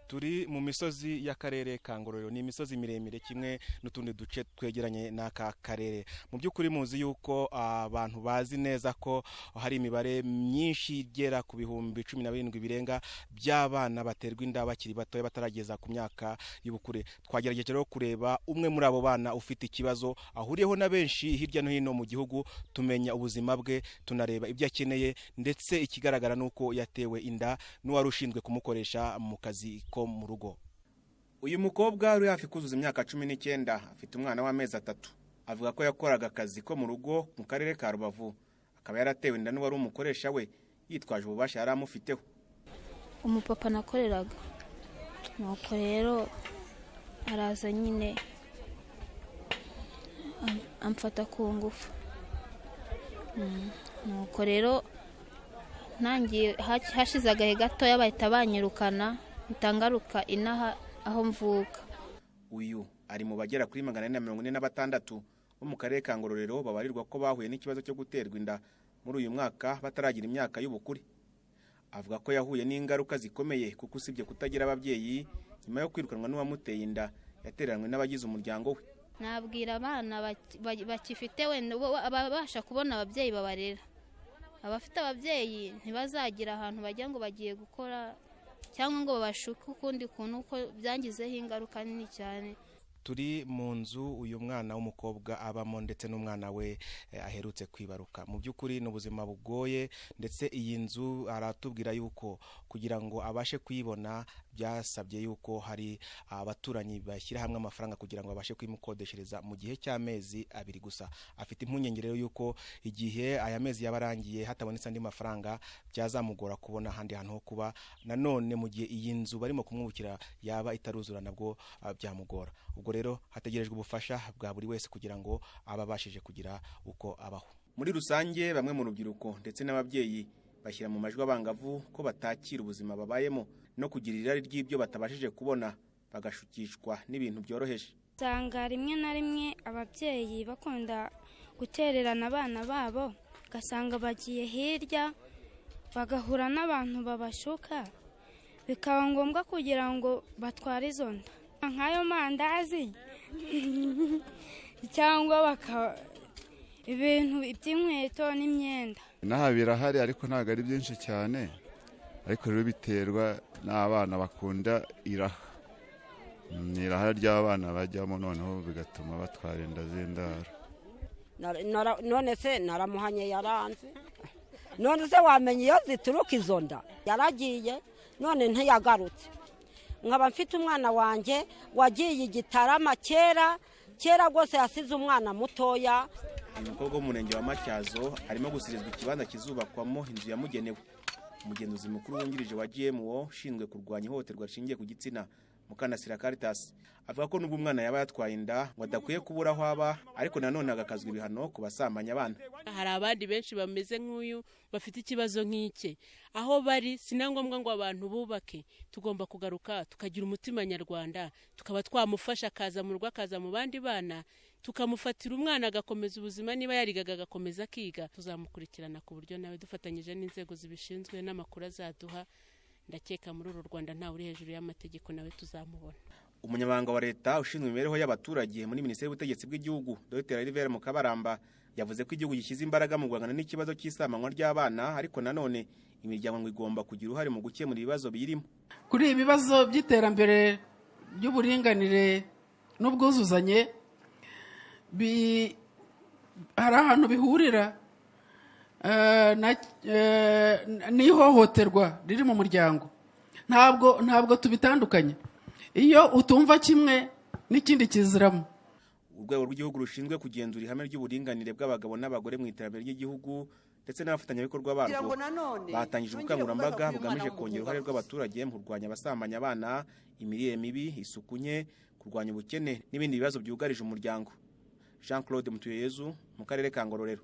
Turi mu misozi y'akarere ka Ngororero, ni imisozi miremire kimwe n'utundi duce twegeranye n'aka karere. Mu by'ukuri muzi yuko abantu bazi neza ko hari imibare myinshi igera ku bihumbi 17 birenga by'abana baterwa inda bakiri bato batarageza ku myaka y'ubukure. Twagerageje rero kureba umwe muri abo bana ufite ikibazo ahuriyeho na benshi hirya no hino mu gihugu, tumenya ubuzima bwe, tunareba ibyo akeneye, ndetse ikigaragara nuko yatewe inda n'uwari ushinzwe kumukoresha mu kazi ko mu rugo. Uyu mukobwa uri hafi kuzuza imyaka 19 afite umwana w'amezi 3. Avuga ko yakoraga akazi ko mu rugo mu karere ka Rubavu, akaba yaratewe inda n'uwari umukoresha we yitwaje ububasha yari amufiteho. Umupapa nakoreraga, nuko rero araza nyine amfata ku ngufu. Nuko rero nangiye hashize agahe gato bahita banyirukana bitangaruka inaha aho mvuka. Uyu ari mu bagera kuri 446 bo mu karere ka Ngororero babarirwa ko bahuye n'ikibazo cyo guterwa inda muri uyu mwaka bataragira imyaka y'ubukure. Avuga ko yahuye n'ingaruka zikomeye kuko usibye kutagira ababyeyi, nyuma yo kwirukanwa n'uwamuteye inda yateranwe n'abagize umuryango we. Nabwira abana bakifite wenda babasha kubona ababyeyi babarera. Abafite ababyeyi ntibazagira ahantu bajya ngo bagiye gukora cyangwa ngo babashuke ukundi kuntu uko byangizeho ingaruka nini cyane. Turi mu nzu uyu mwana w'umukobwa abamo ndetse n'umwana we aherutse kwibaruka. Mu by'ukuri n'ubuzima bugoye, ndetse iyi nzu aratubwira yuko kugira ngo abashe kuyibona byasabye yuko hari abaturanyi bashyira hamwe amafaranga kugira ngo abashe kwimukodeshereza mu gihe cy'amezi 2 gusa. Afite impungenge rero yuko igihe aya mezi yabarangiye hatabonetse andi mafaranga byazamugora kubona handi hantu ho kuba, nanone mu gihe iyi nzu barimo kumwubukira yaba itaruzura nabwo byamugora. Ubwo rero hategerejwe ubufasha bwa buri wese kugira ngo ababashije kugira uko abaho. Muri rusange bamwe mu rubyiruko ndetse n'ababyeyi bashyira mu majwi abangavu ko batakira ubuzima babayemo no kugira irari ry'ibyo batabashije kubona, bagashukishwa n'ibintu byoroheje. Usanga rimwe na rimwe ababyeyi bakunda gutererana abana babo, gasanga bagiye hirya bagahura n'abantu babashuka, bikaba ngombwa kugira ngo batware izo nda nk'ayo mandazi cyangwa ibintu by'inkweto n'imyenda. Naha birahari ariko ntabwo ari byinshi cyane, ariko rero biterwa n'abana bakunda iraha. Iraha ry'abana bajyamo noneho bigatuma batwara inda z'indaro. None se naramuhanye yaranze, none se wamenye iyo zituruka izo nda? Yaragiye none ntiyagarutse. Nkaba mfite umwana wanjye wagiye Igitarama kera rwose yasize umwana mutoya. Umukobwa w'umurenge wa Matyazo arimo gusirizwa ikibanza kizubakwamo inzu yamugenewe. Umugenzuzi mukuru wungirije wa GMO ushinzwe kurwanya ihohoterwa rishingiye ku gitsina, Mukanasira Caritas, avuga ko nubwo umwana yaba yatwaye inda wadakwiye kubura aho aba, ariko nanone agakazwa ibihano ku basambanya abana. Hari abandi benshi bameze nk'uyu bafite ikibazo nk'ike, aho bari sinangombwa ngo abantu bubake. Tugomba kugaruka tukagira umutima nyarwanda, tukaba twamufasha akaza mu rugo, akaza mu bandi bana, tukamufatira umwana agakomeza ubuzima. Niba yarigaga agakomeza akiga, tuzamukurikirana ku buryo nawe dufatanyije n'inzego zibishinzwe n'amakuru azaduha. Ndakeka muri uru Rwanda nta uri hejuru y'amategeko, nawe tuzamubona. Umunyamabanga wa leta ushinzwe imibereho y'abaturage muri Minisiteri y'Ubutegetsi bw'Igihugu, Dr. Rivera Mukabaramba, yavuze ko igihugu gishyize imbaraga mu guhangana n'ikibazo cy'isamanywa ry'abana, ariko nanone imiryango ngo igomba kugira uruhare mu gukemura ibibazo birimo. Kuri ibibazo by'iterambere ry'uburinganire n'ubwuzuzanye hari ahantu bihurira n'ihohoterwa riri mu muryango. Ntabwo tubitandukanye. Iyo utumva kimwe n'ikindi kiziramo. Urwego rw'igihugu rushinzwe kugenzura ihame ry'uburinganire bw'abagabo n'abagore mu iterambere ry'igihugu ndetse n'abafatanyabikorwa barwo batangije ubukangurambaga bugamije kongera uruhare rw'abaturage mu kurwanya abasambanya abana, imirire mibi, isuku nke, kurwanya ubukene n'ibindi bibazo byugarije umuryango. Jean Claude Mutuyeyezu mu karere ka Ngororero.